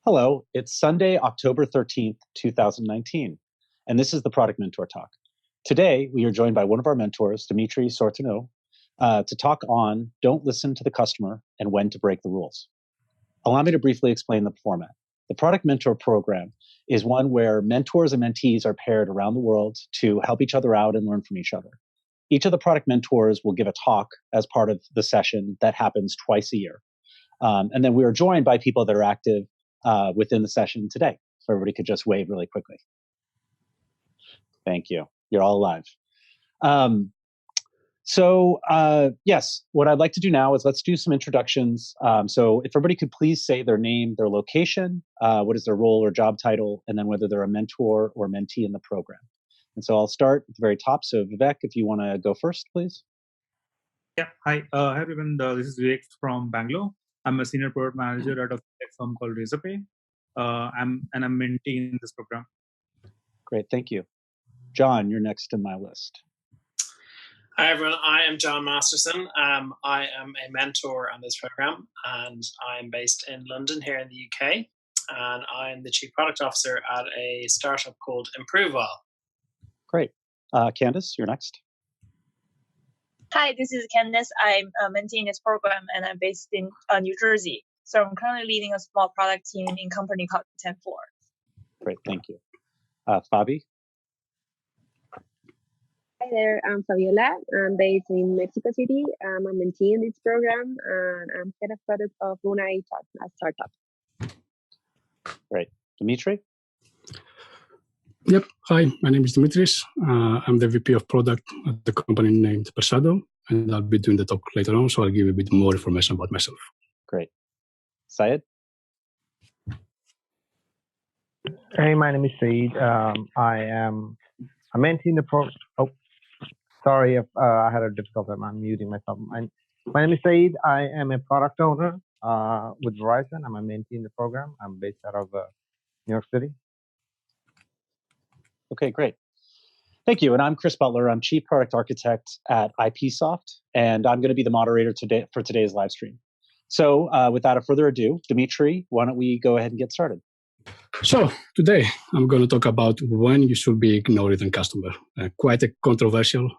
Hello, it's Sunday, October 13th, 2019, and this is the Product Mentor Talk. Today, we are joined by one of our mentors, Dimitris, Sotiriou, to talk on Don't Listen to the Customer and When to Break the Rules. Allow me to briefly explain the format. The Product Mentor Program is one where mentors and mentees are paired around the world to help each other out and learn from each other. Each of the product mentors will give a talk as part of the session that happens twice a year. And then we are joined by people that are active within the session today. So everybody could just wave really quickly. Thank you. You're all alive. Yes, what I'd like to do now is let's do some introductions. So if everybody could please say their name, their location, what is their role or job title, and then whether they're a mentor or mentee in the program. And so I'll start at the very top. So Vivek, if you want to go first, please. Yeah, hi everyone. This is Vivek from Bangalore. I'm a senior product manager at a firm called Razorpay. I'm a mentee in this program. Great, thank you. John, you're next in my list. Hi everyone, I am John Masterson. I am a mentor on this program, and I'm based in London here in the UK, and I'm the Chief Product Officer at a startup called ImproveWell. Great. Candice, you're next. Hi, this is Candice. I'm a mentee in this program, and I'm based in New Jersey. So I'm currently leading a small product team in a company called 10-4. Great, thank you. Fabi? Hi there, I'm Fabiola. I'm based in Mexico City. I'm a mentee in this program, and I'm head of product of Luna, a startup. Great. Dimitri? Yep. Hi, my name is Dimitris. I'm the VP of product at the company named Persado, and I'll be doing the talk later on, so I'll give you a bit more information about myself. Great. Syed? Hey, my name is Saeed. I am a mentee in the program. Oh, sorry if I had a difficulty. I'm muting myself. My name is Saeed. I am a product owner with Verizon. I'm a mentee in the program. I'm based out of New York City. Okay, great. Thank you. And I'm Chris Butler. I'm Chief Product Architect at IPsoft, and I'm going to be the moderator today for today's live stream. So without further ado, Dimitri, why don't we go ahead and get started? So today I'm going to talk about when you should be ignoring a customer. Quite a controversial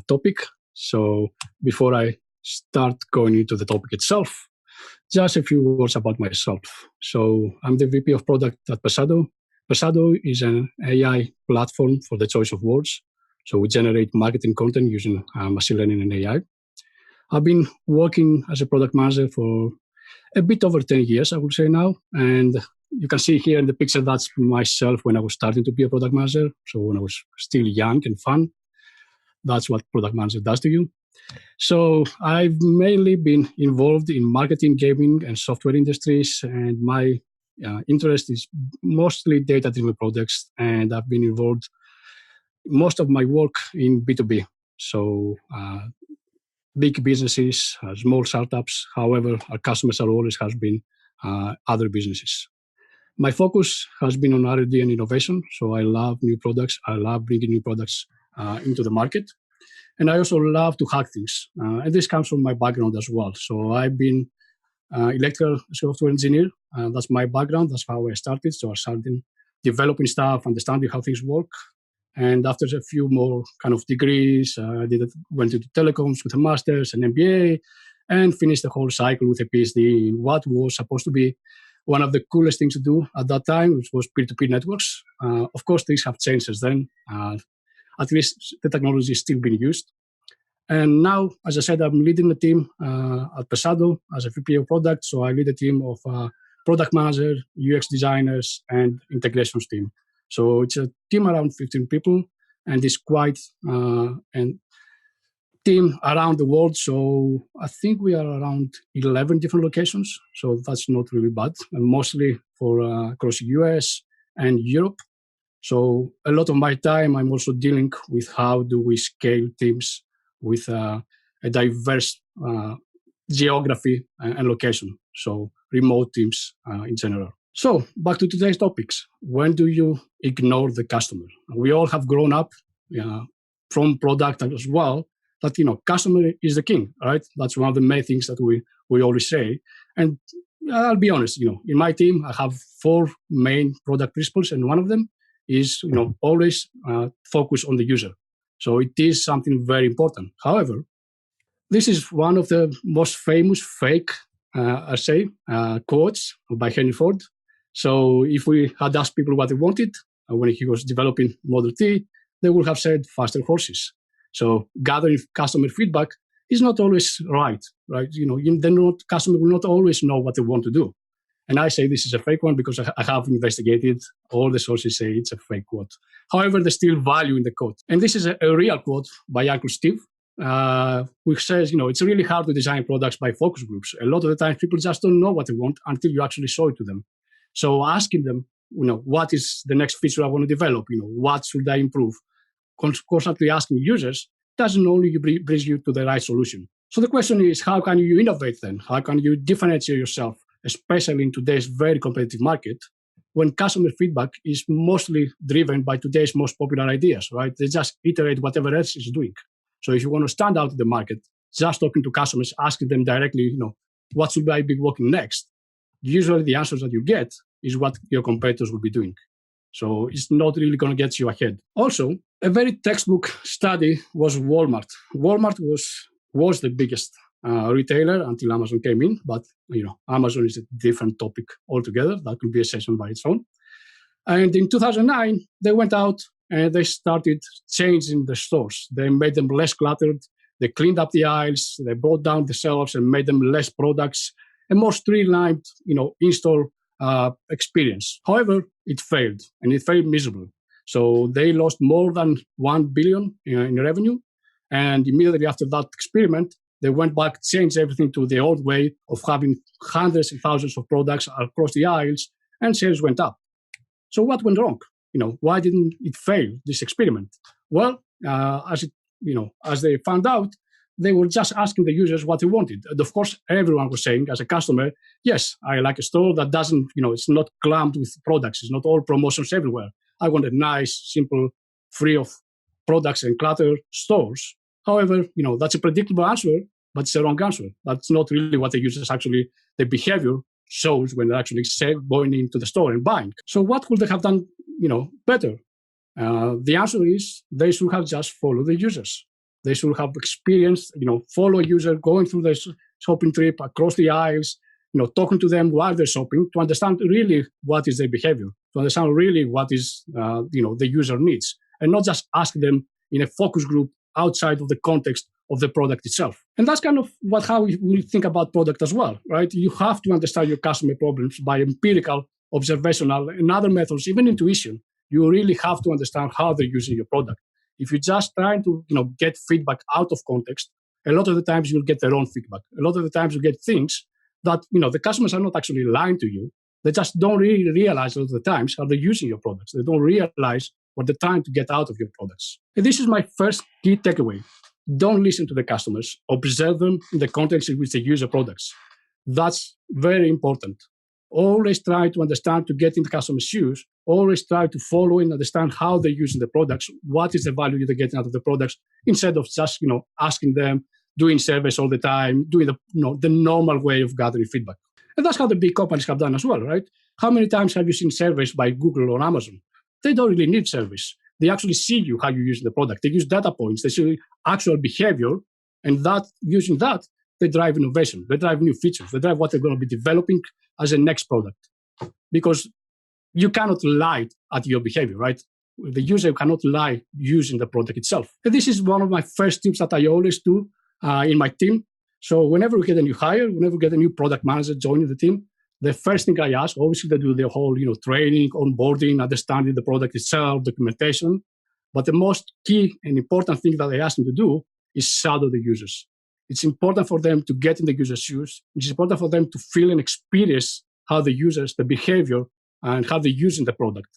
topic. So before I start going into the topic itself, just a few words about myself. So I'm the VP of product at Persado. Persado is an AI platform for the choice of words. So we generate marketing content using machine learning and AI. I've been working as a product manager for a bit over 10 years, I would say now. And you can see here in the picture, that's myself when I was starting to be a product manager. So when I was still young and fun, that's what product manager does to you. So I've mainly been involved in marketing, gaming, and software industries. And my interest is mostly data-driven products. And I've been involved most of my work in B2B. So big businesses, small startups. However, our customers are always has been other businesses. My focus has been on R&D and innovation. So I love new products. I love bringing new products into the market. And I also love to hack things. And this comes from my background as well. So I've been electrical software engineer. That's my background. That's how I started. So I started developing stuff, understanding how things work. And after a few more kind of degrees, I went into telecoms with a master's, an MBA, and finished the whole cycle with a PhD in what was supposed to be one of the coolest things to do at that time, which was peer-to-peer networks. Of course, things have changed since then. At least the technology is still being used. And now, as I said, I'm leading the team at Persado as a VP of product. So I lead a team of product manager, UX designers, and integrations team. So it's a team around 15 people, and it's quite a team around the world. So I think we are around 11 different locations. So that's not really bad, and mostly for across the US and Europe. So a lot of my time, I'm also dealing with how do we scale teams with a diverse geography and location. So remote teams in general. So back to today's topics. When do you ignore the customer? We all have grown up from product as well that, customer is the king, right? That's one of the main things that we always say. And I'll be honest, in my team, I have 4 main product principles, and one of them is, always focus on the user. So it is something very important. However, this is one of the most famous fake, quotes by Henry Ford. So if we had asked people what they wanted when he was developing Model T, they would have said faster horses. So gathering customer feedback is not always right? Customer will not always know what they want to do. And I say this is a fake one because I have investigated. All the sources say it's a fake quote. However, there's still value in the quote. And this is a real quote by Uncle Steve, which says, it's really hard to design products by focus groups. A lot of the time, people just don't know what they want until you actually show it to them. So asking them, what is the next feature I want to develop? What should I improve? Constantly asking users doesn't only bring you to the right solution. So the question is, how can you innovate then? How can you differentiate yourself, especially in today's very competitive market, when customer feedback is mostly driven by today's most popular ideas, right? They just iterate whatever else is doing. So if you want to stand out in the market, just talking to customers, asking them directly, what should I be working next? Usually the answers that you get is what your competitors will be doing. So it's not really going to get you ahead. Also, a very textbook study was Walmart. Walmart was the biggest retailer until Amazon came in, but Amazon is a different topic altogether. That could be a session by its own. And in 2009, they went out and they started changing the stores. They made them less cluttered. They cleaned up the aisles. They brought down the shelves and made them less products, a more streamlined, in-store experience. However, it failed, and it failed miserably. So they lost more than $1 billion in revenue. And immediately after that experiment, they went back, changed everything to the old way of having hundreds and thousands of products across the aisles, and sales went up. So what went wrong? Why didn't it fail, this experiment? Well, as they found out, they were just asking the users what they wanted. And of course, everyone was saying, as a customer, yes, I like a store that doesn't, it's not crammed with products. It's not all promotions everywhere. I want a nice, simple, free of products and clutter stores. However, that's a predictable answer, but it's a wrong answer. That's not really what the users actually, the behavior shows when they're actually going into the store and buying. So what could they have done, better? The answer is they should have just followed the users. They should have experienced, follow a user going through the shopping trip across the aisles, talking to them while they're shopping to understand really what is their behavior, to understand really what is, the user needs, and not just ask them in a focus group outside of the context of the product itself. And that's kind of how we think about product as well, right? You have to understand your customer problems by empirical, observational, and other methods, even intuition. You really have to understand how they're using your product. If you're just trying to, get feedback out of context, a lot of the times you'll get their own feedback. A lot of the times you get things that, the customers are not actually lying to you. They just don't really realize a lot of the times how they're using your products. They don't realize what they're trying to get out of your products. And this is my first key takeaway. Don't listen to the customers. Observe them in the context in which they use your products. That's very important. Always try to understand, to get in the customer's shoes. Always try to follow and understand how they're using the products. What is the value they're getting out of the products, instead of just, asking them, doing surveys all the time, doing the normal way of gathering feedback. And that's how the big companies have done as well, right? How many times have you seen surveys by Google or Amazon? They don't really need surveys. They actually see you, how you use the product. They use data points. They see actual behavior, and using that, they drive innovation. They drive new features. They drive what they're going to be developing as a next product. Because you cannot lie at your behavior, right? The user cannot lie using the product itself. And this is one of my first tips that I always do in my team. So whenever we get a new hire, whenever we get a new product manager joining the team, the first thing I ask, obviously they do the whole, training, onboarding, understanding the product itself, documentation. But the most key and important thing that I ask them to do is shadow the users. It's important for them to get in the user's shoes. It's important for them to feel and experience how the users, the behavior, and how they're using the product.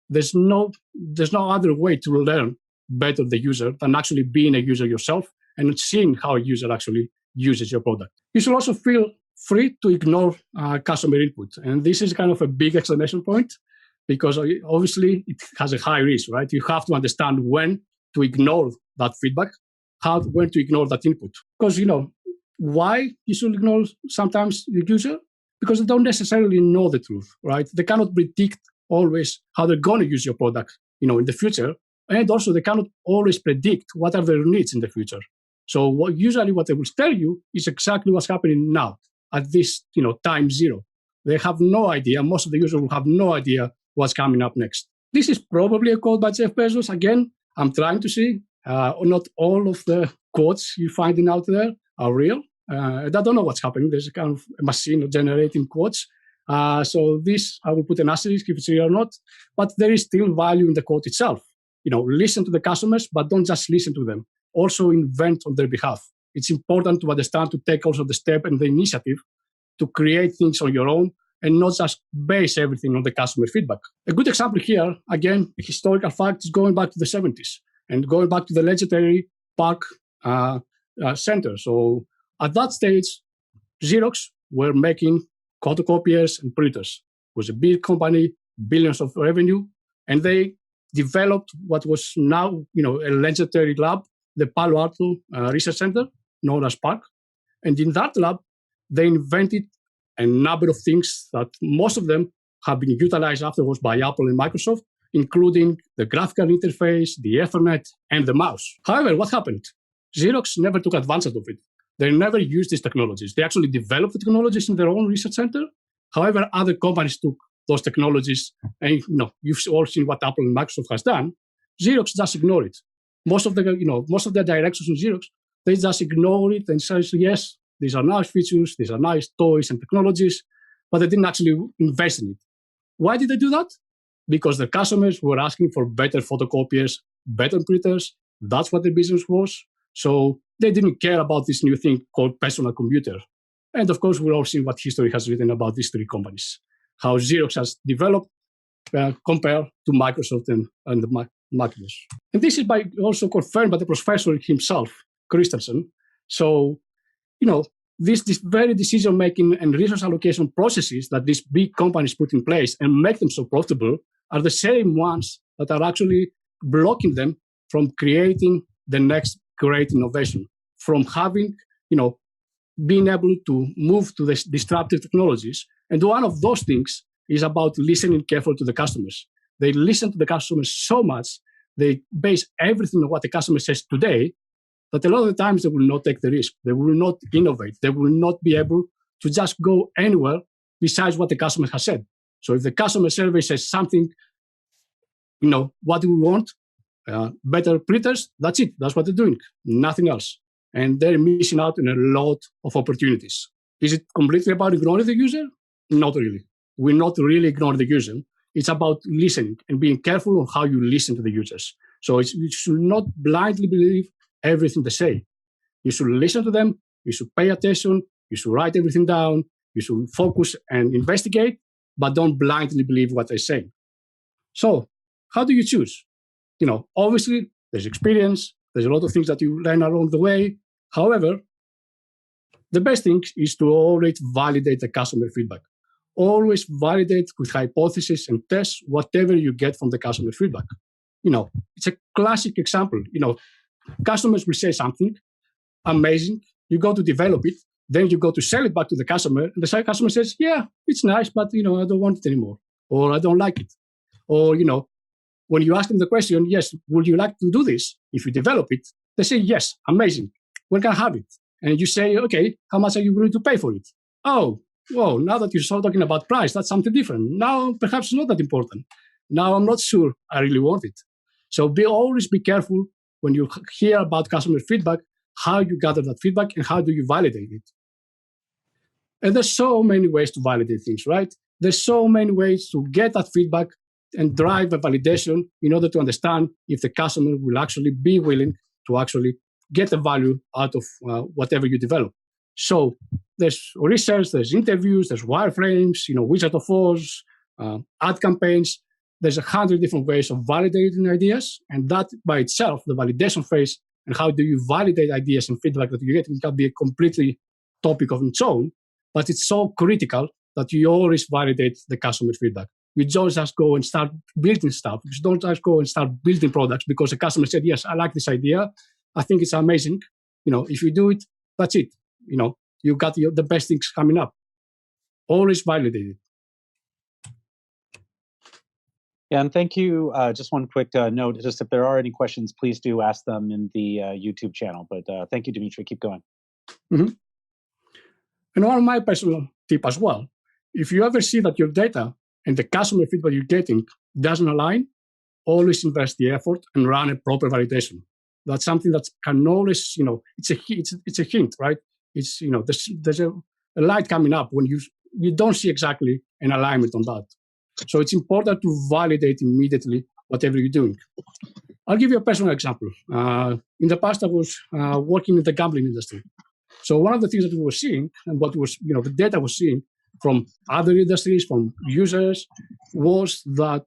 There's no other way to learn better the user than actually being a user yourself and seeing how a user actually uses your product. You should also feel free to ignore customer input. And this is kind of a big exclamation point, because obviously it has a high risk, right? You have to understand when to ignore that feedback, when to ignore that input. Because, why you should ignore sometimes the user? because they don't necessarily know the truth, right? They cannot predict always how they're going to use your product, in the future. And also they cannot always predict what are their needs in the future. So usually what they will tell you is exactly what's happening now at this, time zero. They have no idea. Most of the users will have no idea what's coming up next. This is probably a quote by Jeff Bezos. Again, I'm trying to see. Not all of the quotes you're finding out there are real. I don't know what's happening. There's a kind of a machine generating quotes. So this, I will put an asterisk if it's real or not. But there is still value in the quote itself. Listen to the customers, but don't just listen to them. Also invent on their behalf. It's important to understand, to take also the step and the initiative to create things on your own and not just base everything on the customer feedback. A good example here, again, a historical fact, is going back to the 70s and going back to the legendary Park Center. So at that stage, Xerox were making photocopiers and printers. It was a big company, billions of revenue, and they developed what was now, a legendary lab, the Palo Alto Research Center, known as Park. And in that lab, they invented a number of things that most of them have been utilized afterwards by Apple and Microsoft, including the graphical interface, the Ethernet, and the mouse. However, what happened? Xerox never took advantage of it. They never used these technologies. They actually developed the technologies in their own research center. However, other companies took those technologies, and you've all seen what Apple and Microsoft has done. Xerox just ignored it. Most of the directors in Xerox, they just ignore it and say, yes, these are nice features, these are nice toys and technologies, but they didn't actually invest in it. Why did they do that? Because the customers were asking for better photocopiers, better printers. That's what the business was. So they didn't care about this new thing called personal computer. And of course, we're all seeing what history has written about these three companies, how Xerox has developed compared to Microsoft and the Macintosh. And this is also confirmed by the professor himself, Christensen. So, these very decision-making and resource allocation processes that these big companies put in place and make them so profitable are the same ones that are actually blocking them from creating the next great innovation, from having, being able to move to the disruptive technologies. And one of those things is about listening carefully to the customers. They listen to the customers so much, they base everything on what the customer says today, that a lot of the times they will not take the risk. They will not innovate. They will not be able to just go anywhere besides what the customer has said. So if the customer survey says something, what do we want? Better printers, that's it. That's what they're doing. Nothing else. And they're missing out on a lot of opportunities. Is it completely about ignoring the user? Not really. We're not really ignoring the user. It's about listening and being careful on how you listen to the users. So you should not blindly believe everything they say. You should listen to them. You should pay attention. You should write everything down. You should focus and investigate, but don't blindly believe what they say. So how do you choose? Obviously, there's experience. There's a lot of things that you learn along the way. However, the best thing is to always validate the customer feedback. Always validate with hypotheses and test whatever you get from the customer feedback. It's a classic example. Customers will say something amazing. You go to develop it. Then you go to sell it back to the customer. And the customer says, yeah, it's nice, but, I don't want it anymore. Or I don't like it. Or, when you ask them the question, yes, would you like to do this? If you develop it, they say, yes, amazing. When can I have it? And you say, okay, how much are you willing to pay for it? Oh, whoa, now that you're start talking about price, that's something different. Now, perhaps it's not that important. Now, I'm not sure I really want it. So always be careful when you hear about customer feedback, how you gather that feedback and how do you validate it. And there's so many ways to validate things, right? There's so many ways to get that feedback and drive a validation in order to understand if the customer will actually be willing to actually get the value out of whatever you develop. So there's research, there's interviews, there's wireframes, Wizard of Oz, ad campaigns. There's 100 different ways of validating ideas. And that by itself, the validation phase and how do you validate ideas and feedback that you get can be a completely topic of its own. But it's so critical that you always validate the customer feedback. You don't just go and start building stuff. You don't just go and start building products because the customer said, yes, I like this idea. I think it's amazing. If you do it, that's it. You got the best things coming up. Always validate it. Yeah, and thank you. Just one quick note, just if there are any questions, please do ask them in the YouTube channel. But thank you, Dimitri. Keep going. Mm-hmm. And one of my personal tip as well, if you ever see that your data and the customer feedback you're getting doesn't align, always invest the effort and run a proper validation. That's something that can always, it's a hint, right? It's, there's a light coming up when you don't see exactly an alignment on that. So it's important to validate immediately whatever you're doing. I'll give you a personal example. In the past, I was working in the gambling industry. So one of the things that we were seeing, and what was, the data was seeing from other industries, from users, was that,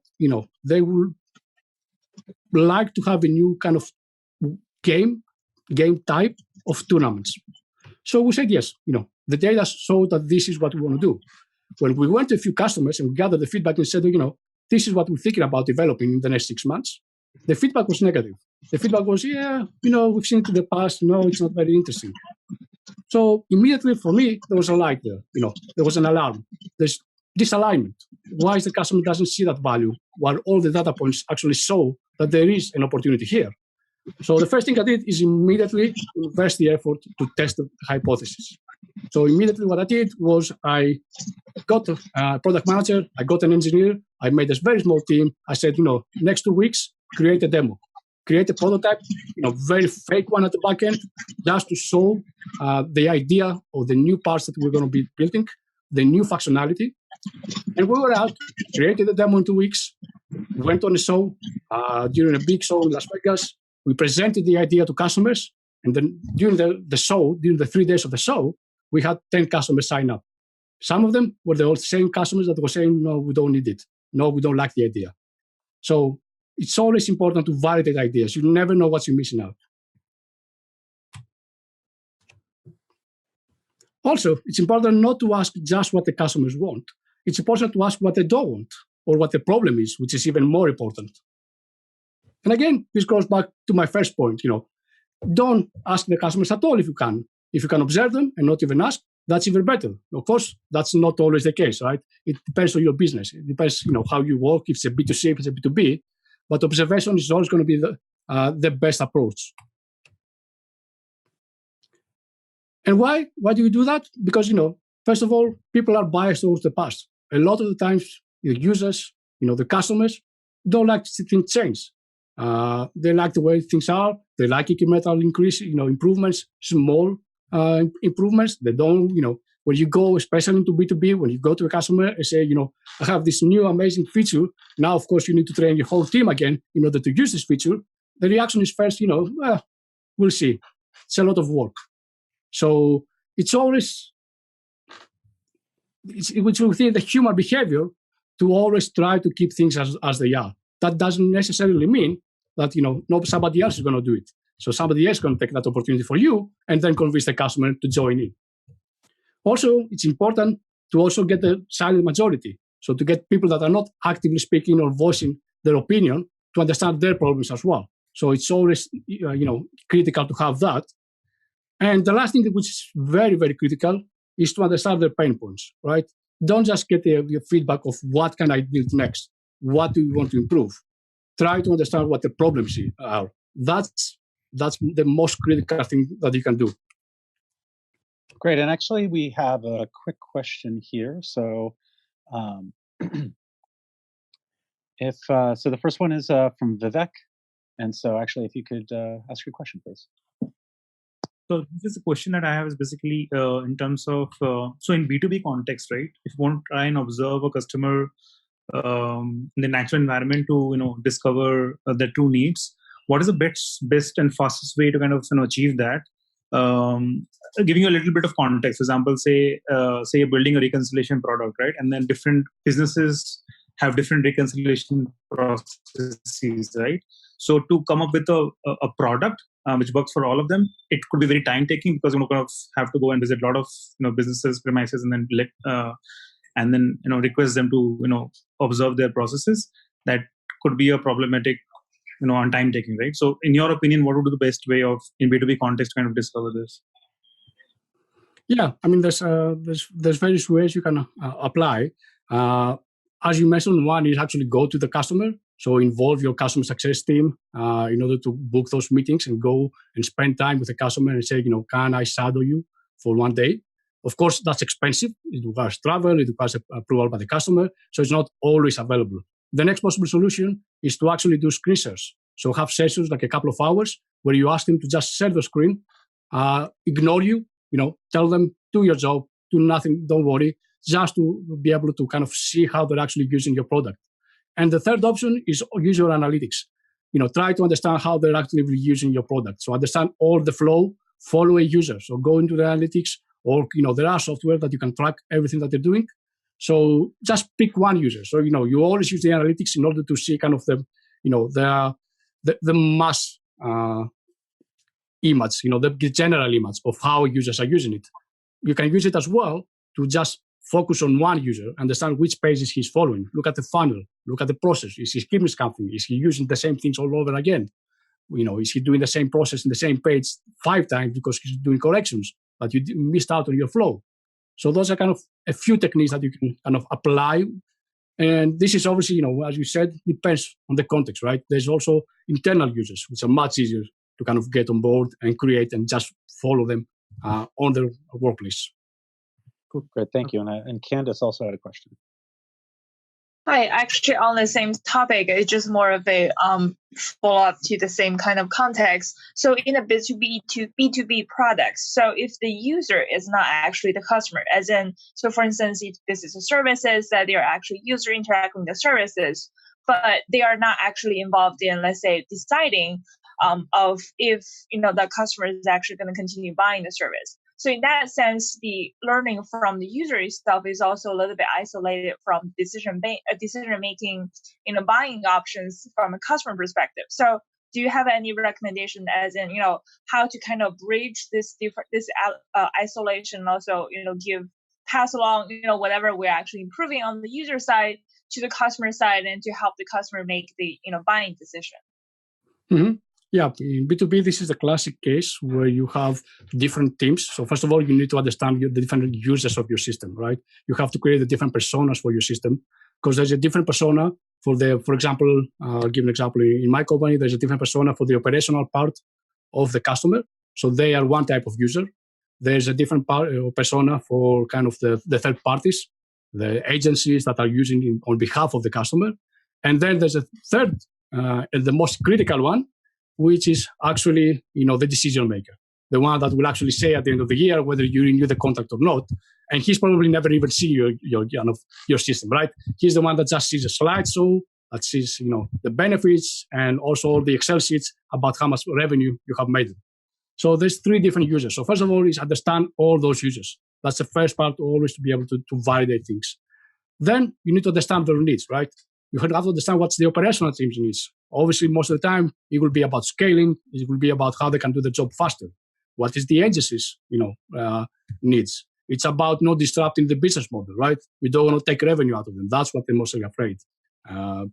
they would like to have a new kind of game type of tournaments. So we said, yes, the data showed that this is what we want to do. When we went to a few customers and we gathered the feedback and said, this is what we're thinking about developing in the next 6 months, the feedback was negative. The feedback was, we've seen it in the past. No, it's not very interesting. So immediately for me, there was a light there. There was an alarm. There's disalignment. Why is the customer doesn't see that value while all the data points actually show that there is an opportunity here? So the first thing I did is immediately invest the effort to test the hypothesis. So immediately what I did was I got a product manager, I got an engineer, I made a very small team. I said, next 2 weeks, create a demo, create a prototype, very fake one at the back end, just to show the idea of the new parts that we're going to be building, the new functionality. And we were out, created the demo in 2 weeks, went on a show, during a big show in Las Vegas. We presented the idea to customers. And then during the show, during the 3 days of the show, we had 10 customers sign up. Some of them were the same customers that were saying, no, we don't need it. No, we don't like the idea. So it's always important to validate ideas. You never know what you're missing out. Also, it's important not to ask just what the customers want. It's important to ask what they don't want or what the problem is, which is even more important. And again, this goes back to my first point, don't ask the customers at all if you can. If you can observe them and not even ask, that's even better. Of course, that's not always the case, right? It depends on your business. It depends, how you work, if it's a B2C, if it's a B2B. But observation is always going to be the best approach. And why? Why do you do that? Because, first of all, people are biased towards the past. A lot of the times, the users, the customers, don't like to see things change. They like the way things are. They like incremental increase, improvements, small improvements. They don't, when you go, especially into B2B, when you go to a customer and say, I have this new amazing feature. Now, of course, you need to train your whole team again in order to use this feature. The reaction is first, we'll see. It's a lot of work. So it's always, it's within the human behavior to always try to keep things as they are. That doesn't necessarily mean that, somebody else is going to do it. So somebody else is going to take that opportunity for you and then convince the customer to join in. Also, it's important to also get the silent majority. So to get people that are not actively speaking or voicing their opinion to understand their problems as well. So it's always, critical to have that. And the last thing which is very, very critical is to understand their pain points, right? Don't just get the feedback of what can I build next? What do you want to improve? Try to understand what the problems are. That's the most critical thing that you can do. Great. And actually, we have a quick question here. So so the first one is from Vivek. And so actually, if you could ask your question, please. So this is a question that I have is basically in terms of, so in B2B context, right? If you want to try and observe a customer in the natural environment to, discover their true needs, what is the best and fastest way to kind of, achieve that? Giving you a little bit of context, for example, say you're building a reconciliation product, right? And then different businesses have different reconciliation processes, right? So to come up with a product which works for all of them, it could be very time taking because you're going to have to go and visit a lot of businesses premises and then request them to observe their processes. That could be a problematic on time taking, right? So in your opinion, what would be the best way of in B2B context to kind of discover this? Yeah, I mean, there's various ways you can apply. As you mentioned, one is actually go to the customer. So involve your customer success team in order to book those meetings and go and spend time with the customer and say, can I shadow you for one day? Of course, that's expensive. It requires travel. It requires approval by the customer. So it's not always available. The next possible solution is to actually do screen shares. So have sessions like a couple of hours where you ask them to just share the screen, ignore you, tell them, do your job, do nothing, don't worry, just to be able to kind of see how they're actually using your product. And the third option is user analytics. Try to understand how they're actually using your product. So understand all the flow, follow a user. So go into the analytics, or there are software that you can track everything that they're doing. So just pick one user. So you always use the analytics in order to see kind of the mass image, the general image of how users are using it. You can use it as well to just focus on one user, understand which pages he's following, look at the funnel, look at the process. Is he skipping something? Is he using the same things all over again? Is he doing the same process in the same page 5 times because he's doing corrections, but you missed out on your flow? So those are kind of a few techniques that you can kind of apply. And this is obviously, as you said, depends on the context, right? There's also internal users, which are much easier to kind of get on board and create and just follow them on their workplace. Cool. Great, thank you. And Candace also had a question. Hi, actually on the same topic, it's just more of a follow-up to the same kind of context. So in a B2B to B2B product, so if the user is not actually the customer, as in, so for instance, if this is a services that they are actually user interacting with the services, but they are not actually involved in, let's say, deciding of if the customer is actually going to continue buying the service. So in that sense, the learning from the user itself is also a little bit isolated from decision making, buying options from a customer perspective. So do you have any recommendation as in, how to kind of bridge this isolation, also, pass along, whatever we're actually improving on the user side to the customer side and to help the customer make the, buying decision? Mm-hmm. Yeah, in B2B, this is a classic case where you have different teams. So first of all, you need to understand the different users of your system, right? You have to create the different personas for your system, because there's a different persona for example, I'll give an example. In my company, there's a different persona for the operational part of the customer. So they are one type of user. There's a different persona for kind of the third parties, the agencies that are using on behalf of the customer. And then there's a third, and the most critical one, which is actually, the decision maker, the one that will actually say at the end of the year whether you renew the contract or not. And he's probably never even seen your system, right? He's the one that just sees a slideshow, that sees, the benefits and also the Excel sheets about how much revenue you have made. So there's 3 different users. So first of all is understand all those users. That's the first part, always to be able to validate things. Then you need to understand their needs, right? You have to understand what's the operational team's needs. Obviously, most of the time, it will be about scaling. It will be about how they can do the job faster. What is the agency's, needs? It's about not disrupting the business model, right? We don't want to take revenue out of them. That's what they're mostly afraid.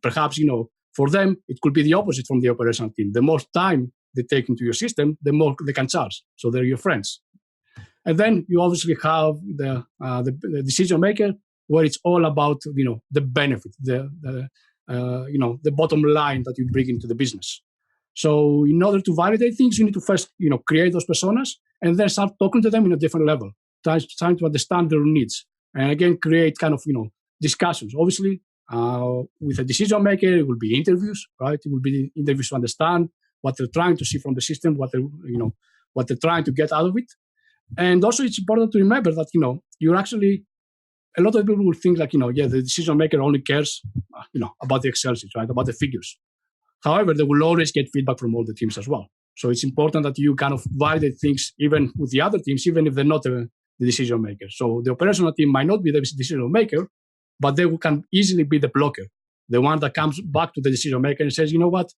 Perhaps, for them, it could be the opposite from the operational team. The more time they take into your system, the more they can charge. So they're your friends. And then you obviously have the decision maker, where it's all about, the benefit, the bottom line that you bring into the business. So in order to validate things, you need to first, create those personas and then start talking to them in a different level, trying to understand their needs. And again, create kind of, discussions. Obviously, with a decision maker, it will be interviews, right? It will be interviews to understand what they're trying to see from the system, what they're trying to get out of it. And also it's important to remember that, you're actually, a lot of people will think like, the decision maker only cares, about the Excel sheet, right? About the figures. However, they will always get feedback from all the teams as well. So it's important that you kind of validate things even with the other teams, even if they're not the decision maker. So the operational team might not be the decision maker, but they can easily be the blocker, the one that comes back to the decision maker and says, you know what,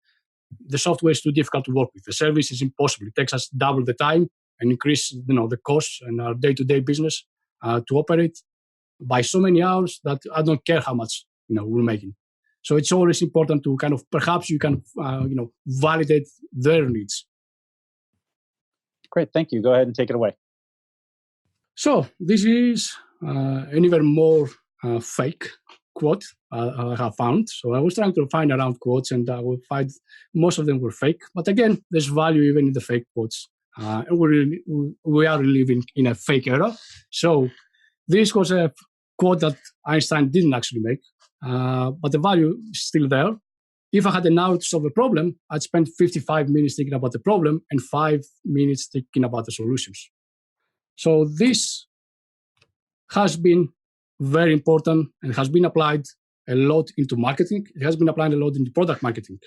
the software is too difficult to work with. The service is impossible. It takes us double the time and increase, the costs and our day-to-day business to operate by so many hours that I don't care how much, we're making. So it's always important to kind of, perhaps you can, validate their needs. Great, thank you. Go ahead and take it away. So this is an even more fake quote I have found. So I was trying to find around quotes, and I will find most of them were fake. But again, there's value even in the fake quotes. And we are living in a fake era. So this was a quote that Einstein didn't actually make, but the value is still there. If I had an hour to solve a problem, I'd spend 55 minutes thinking about the problem and 5 minutes thinking about the solutions. So this has been very important and has been applied a lot into marketing. It has been applied a lot into product marketing.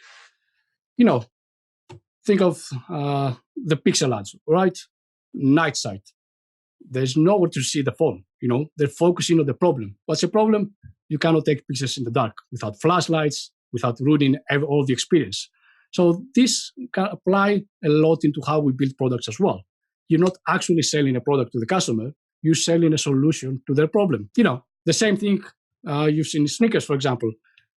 Think of the pixel ads, right? Night sight. There's nowhere to see the phone. They're focusing on the problem. What's the problem? You cannot take pictures in the dark without flashlights, without ruining all the experience. So this can apply a lot into how we build products as well. You're not actually selling a product to the customer. You're selling a solution to their problem. The same thing you've seen in sneakers, for example.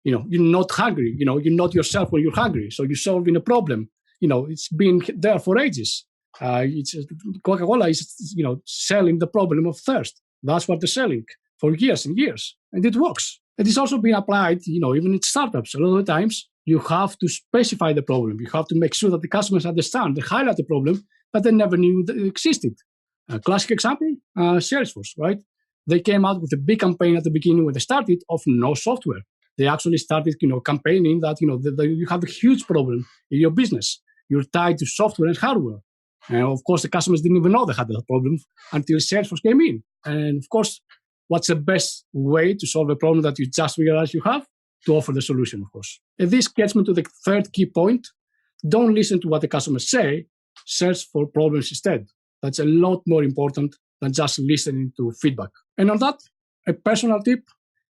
You're not hungry. You're not yourself when you're hungry. So you're solving a problem. It's been there for ages. Coca-Cola is, selling the problem of thirst. That's what they're selling for years and years, and it works. It is also being applied, even in startups. A lot of the times, you have to specify the problem. You have to make sure that the customers understand, they highlight the problem, but they never knew that it existed. A classic example, Salesforce, right? They came out with a big campaign at the beginning when they started of no software. They actually started, campaigning that, you have a huge problem in your business. You're tied to software and hardware. And of course, the customers didn't even know they had that problem until Salesforce came in. And of course, what's the best way to solve a problem that you just realize you have? To offer the solution, of course. And this gets me to the third key point. Don't listen to what the customers say. Search for problems instead. That's a lot more important than just listening to feedback. And on that, a personal tip.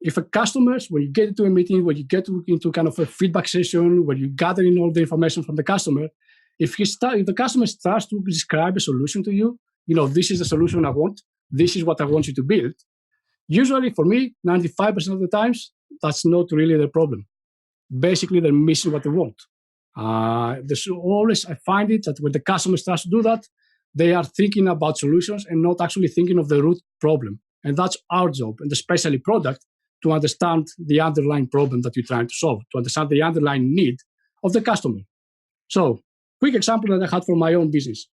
If a customer, when you get into a meeting, when you get into kind of a feedback session, where you're gathering all the information from the customer, if the customer starts to describe a solution to you, this is the solution I want, this is what I want you to build. Usually for me, 95% of the times, that's not really the problem. Basically, they're missing what they want. Always I find it that when the customer starts to do that, they are thinking about solutions and not actually thinking of the root problem. And that's our job, and especially product, to understand the underlying problem that you're trying to solve, to understand the underlying need of the customer. So, quick example that I had from my own business.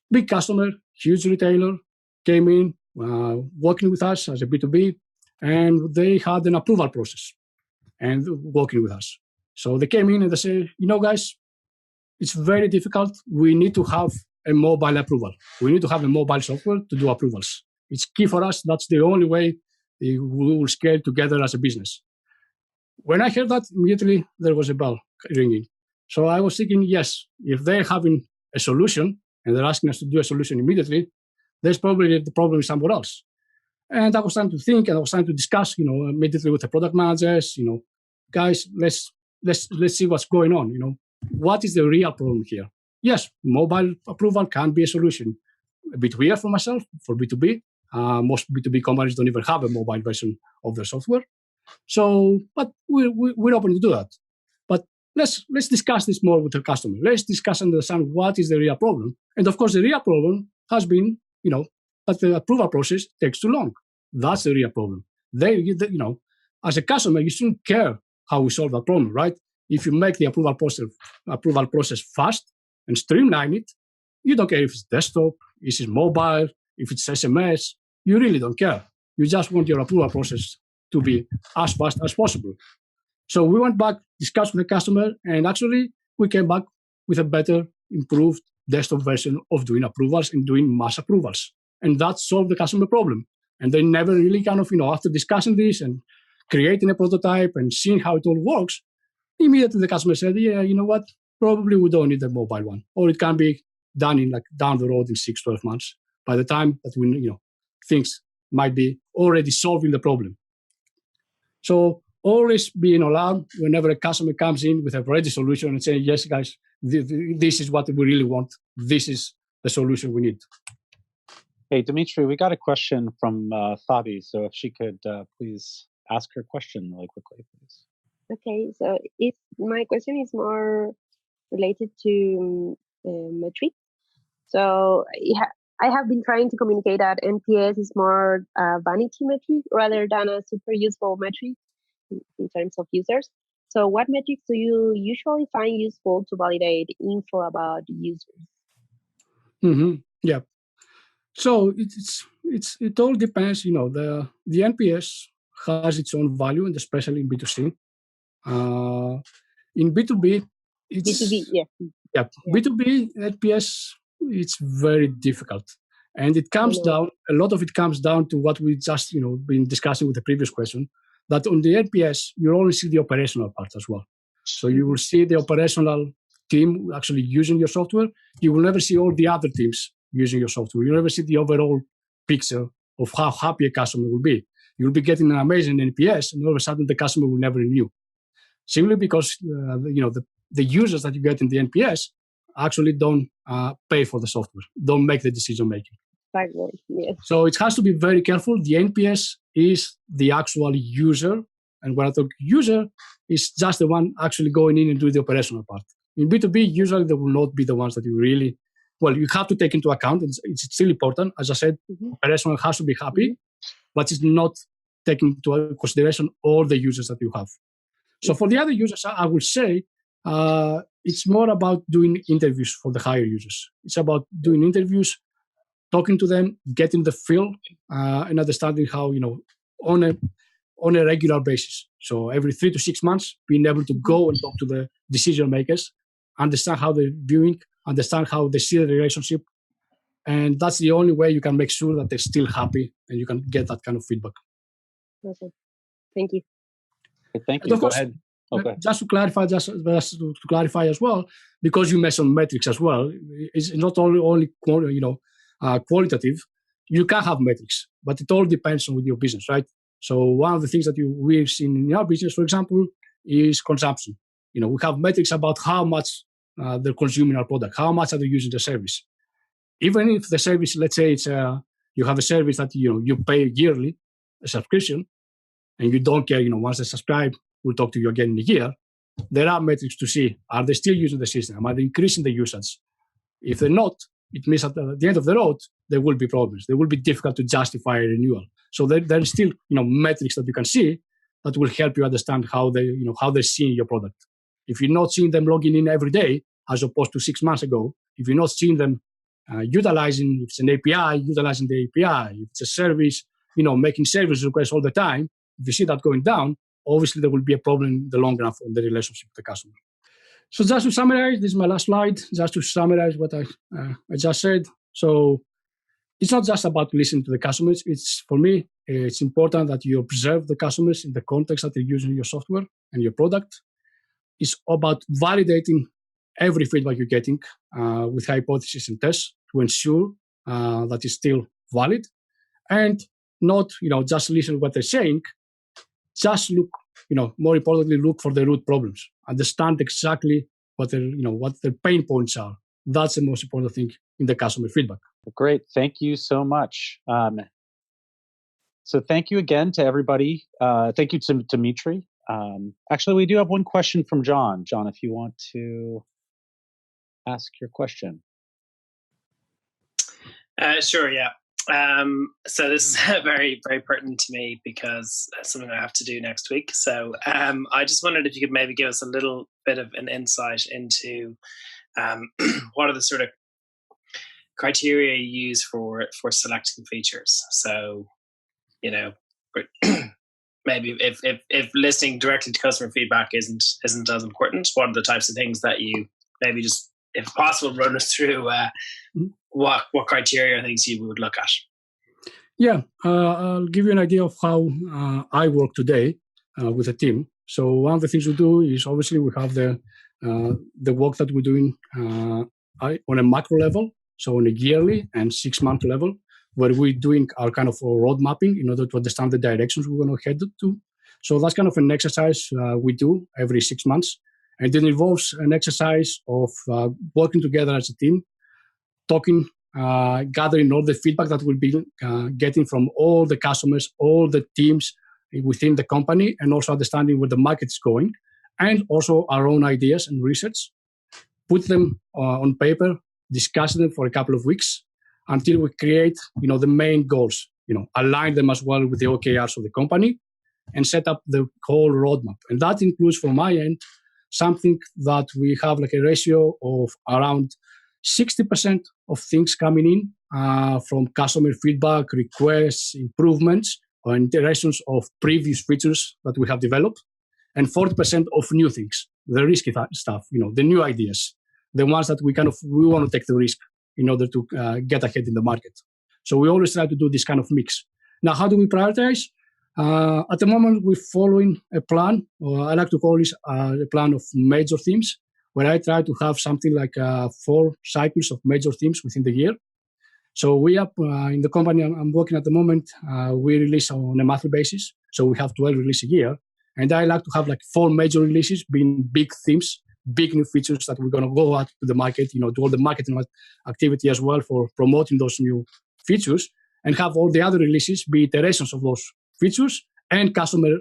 Big customer, huge retailer, came in, working with us as a B2B, and they had an approval process and working with us. So they came in and they said, guys, it's very difficult. We need to have a mobile approval. We need to have a mobile software to do approvals. It's key for us. That's the only way we will scale together as a business. When I heard that, immediately there was a bell ringing. So I was thinking, yes, if they're having a solution and they're asking us to do a solution immediately, there's probably the problem somewhere else. And I was trying to think, and I was trying to discuss, immediately with the product managers, guys, let's see what's going on. What is the real problem here? Yes, mobile approval can be a solution. A bit weird for myself, for B2B. Most B2B companies don't even have a mobile version of their software. So, but we're open to do that. But let's discuss this more with the customer. Let's discuss and understand what is the real problem. And of course, the real problem has been, that the approval process takes too long. That's the real problem. As a customer, you shouldn't care how we solve that problem, right? If you make the approval process fast and streamline it, you don't care if it's desktop, if it's mobile, if it's SMS. You really don't care. You just want your approval process to be as fast as possible. So we went back, discussed with the customer, and actually we came back with a better, improved desktop version of doing approvals and doing mass approvals. And that solved the customer problem. And they never really kind of, after discussing this and creating a prototype and seeing how it all works, immediately the customer said, yeah, you know what? Probably we don't need a mobile one. Or it can be done in down the road in 6-12 months. By the time that we, things might be already solving the problem. So always being allowed whenever a customer comes in with a ready solution and saying, yes, guys, this is what we really want. This is the solution we need. Hey, Dimitri, we got a question from Fabi. So if she could please ask her question really quickly, please. Okay, so my question is more related to metrics. So I have been trying to communicate that NPS is more vanity metric rather than a super useful metric in terms of users. So what metrics do you usually find useful to validate info about users? Yeah. So it all depends. The NPS has its own value, and especially in B2C. In B2B, it's B2B, yeah. B2B NPS, it's very difficult, and it comes down. A lot of it comes down to what we just been discussing with the previous question. That on the NPS, you only see the operational part as well. So you will see the operational team actually using your software. You will never see all the other teams using your software. You never see the overall picture of how happy a customer will be. You'll be getting an amazing NPS, and all of a sudden the customer will never renew. Simply because the users that you get in the NPS actually don't pay for the software, don't make the decision making. Yes. So it has to be very careful. The NPS is the actual user, and when I talk user, is just the one actually going in and doing the operational part. In B2B, usually they will not be the ones that you really, you have to take into account. It's still important. As I said, operational has to be happy, but it's not taking into consideration all the users that you have. So for the other users, I would say it's more about doing interviews for the higher users. It's about doing interviews, talking to them, getting the feel, and understanding how, on a regular basis. So every 3 to 6 months, being able to go and talk to the decision makers, understand how they're viewing, understand how they see the relationship. And that's the only way you can make sure that they're still happy and you can get that kind of feedback. Awesome. Thank you. Thank you. Go ahead. Okay. Just to clarify as well, because you mentioned metrics as well, it's not only qualitative. You can have metrics, but it all depends on your business, right? So one of the things that we've seen in our business, for example, is consumption. We have metrics about how much they're consuming our product, how much are they using the service. Even if the service, let's say you have a service that you pay yearly, a subscription, and you don't care, once they subscribe, we'll talk to you again in a year. There are metrics to see, are they still using the system? Are they increasing the usage? If they're not, it means at the end of the road, there will be problems. They will be difficult to justify a renewal. So there is still, metrics that you can see that will help you understand how they're seeing your product. If you're not seeing them logging in every day, as opposed to 6 months ago, if you're not seeing them utilizing, if it's an API, utilizing the API, if it's a service, making service requests all the time, if you see that going down, obviously there will be a problem in the long run for the relationship with the customer. So just to summarize, this is my last slide, just to summarize what I just said. So it's not just about listening to the customers. For me, it's important that you observe the customers in the context that they're using your software and your product. It's about validating every feedback you're getting with hypotheses and tests to ensure that it's still valid, and not just listen to what they're saying. Just look, more importantly, look for the root problems. Understand exactly what their pain points are. That's the most important thing in the customer feedback. Great. Thank you so much. So thank you again to everybody. Thank you to Dimitri. Actually, we do have one question from John. John, if you want to ask your question. Sure, yeah. So this is very, very pertinent to me because that's something I have to do next week. So I just wondered if you could maybe give us a little bit of an insight into what are the sort of criteria you use for selecting features. So, maybe if listening directly to customer feedback isn't as important, what are the types of things that you maybe just, if possible, run us through what criteria things you would look at? Yeah, I'll give you an idea of how I work today with a team. So one of the things we do is obviously we have the work that we're doing on a macro level, so on a yearly and 6-month level, where we're doing our kind of road mapping in order to understand the directions we're going to head to. So that's kind of an exercise we do every 6 months. And it involves an exercise of working together as a team, talking, gathering all the feedback that we'll be getting from all the customers, all the teams within the company, and also understanding where the market is going, and also our own ideas and research. Put them on paper, discuss them for a couple of weeks, until we create, the main goals, align them as well with the OKRs of the company and set up the whole roadmap. And that includes, from my end, something that we have like a ratio of around 60% of things coming in from customer feedback, requests, improvements, or iterations of previous features that we have developed, and 40% of new things, the risky stuff, the new ideas, the ones that we want to take the risk in order to get ahead in the market. So we always try to do this kind of mix. Now, how do we prioritize? At the moment, we're following a plan, or I like to call this a plan of major themes, where I try to have something like 4 cycles of major themes within the year. So we have, in the company I'm working at the moment, we release on a monthly basis. So we have 12 releases a year. And I like to have like 4 major releases being big themes, big new features that we're going to go out to the market, do all the marketing activity as well for promoting those new features, and have all the other releases be iterations of those features and customer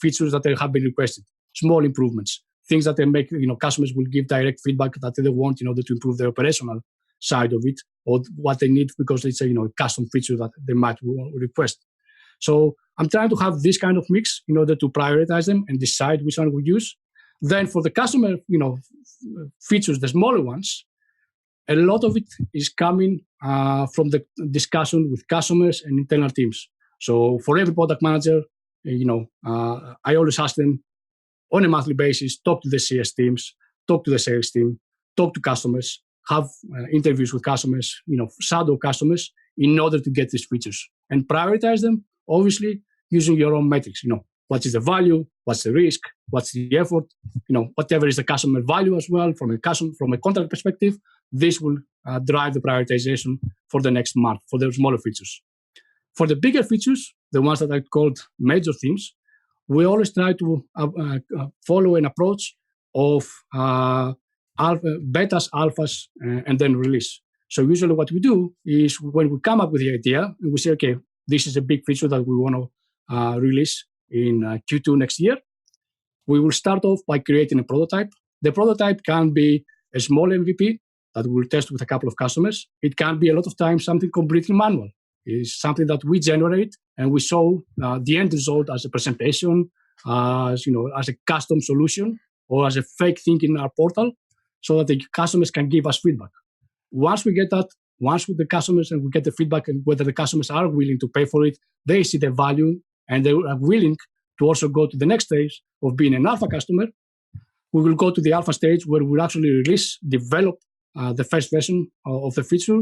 features that they have been requested, small improvements, things that they make, customers will give direct feedback that they want in order to improve their operational side of it, or what they need because it's a custom feature that they might request. So I'm trying to have this kind of mix in order to prioritize them and decide which one we use. Then for the customer, features, the smaller ones, a lot of it is coming from the discussion with customers and internal teams. So for every product manager, I always ask them on a monthly basis, talk to the CS teams, talk to the sales team, talk to customers, have interviews with customers, shadow customers in order to get these features and prioritize them, obviously, using your own metrics. What is the value? What's the risk? What's the effort? Whatever is the customer value as well from a contract perspective, this will drive the prioritization for the next month for the smaller features. For the bigger features, the ones that I called major themes, we always try to follow an approach of betas, alphas, and then release. So usually what we do is when we come up with the idea, and we say, okay, this is a big feature that we want to release in Q2 next year, we will start off by creating a prototype. The prototype can be a small MVP that we'll test with a couple of customers. It can be a lot of times something completely manual. It's something that we generate and we show the end result as a presentation, as a custom solution or as a fake thing in our portal so that the customers can give us feedback. Once we get that, once with the customers and we get the feedback and whether the customers are willing to pay for it, they see the value and they are willing to also go to the next stage of being an alpha customer. We will go to the alpha stage where we'll actually develop the first version of the feature,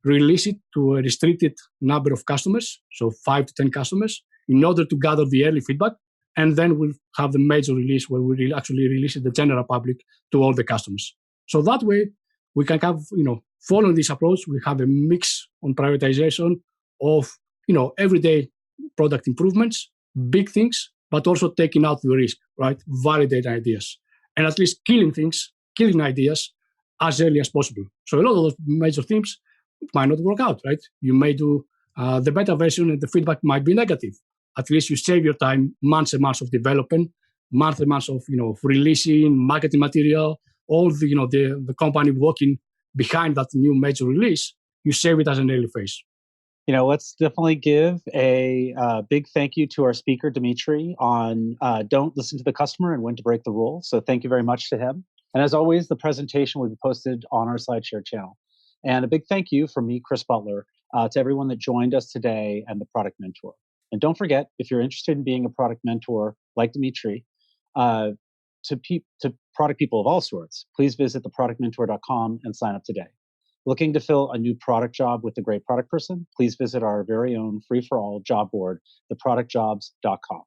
release it to a restricted number of customers, so 5 to 10 customers, in order to gather the early feedback. And then we'll have the major release where we actually release it to the general public to all the customers. So that way, we can have, following this approach, we have a mix on prioritization of, everyday product improvements, big things, but also taking out the risk, right? Validate ideas. And at least killing ideas as early as possible. So a lot of those major themes might not work out, right? You may do the beta version and the feedback might be negative. At least you save your time, months and months of development, months and months of, releasing, marketing material, all the company working behind that new major release, you save it as an early phase. Let's definitely give a big thank you to our speaker, Dimitri, on don't listen to the customer and when to break the rule. So thank you very much to him. And as always, the presentation will be posted on our SlideShare channel. And a big thank you from me, Chris Butler, to everyone that joined us today and the Product Mentor. And don't forget, if you're interested in being a product mentor like Dimitri, to product people of all sorts, please visit theproductmentor.com and sign up today. Looking to fill a new product job with a great product person? Please visit our very own free-for-all job board, theproductjobs.com.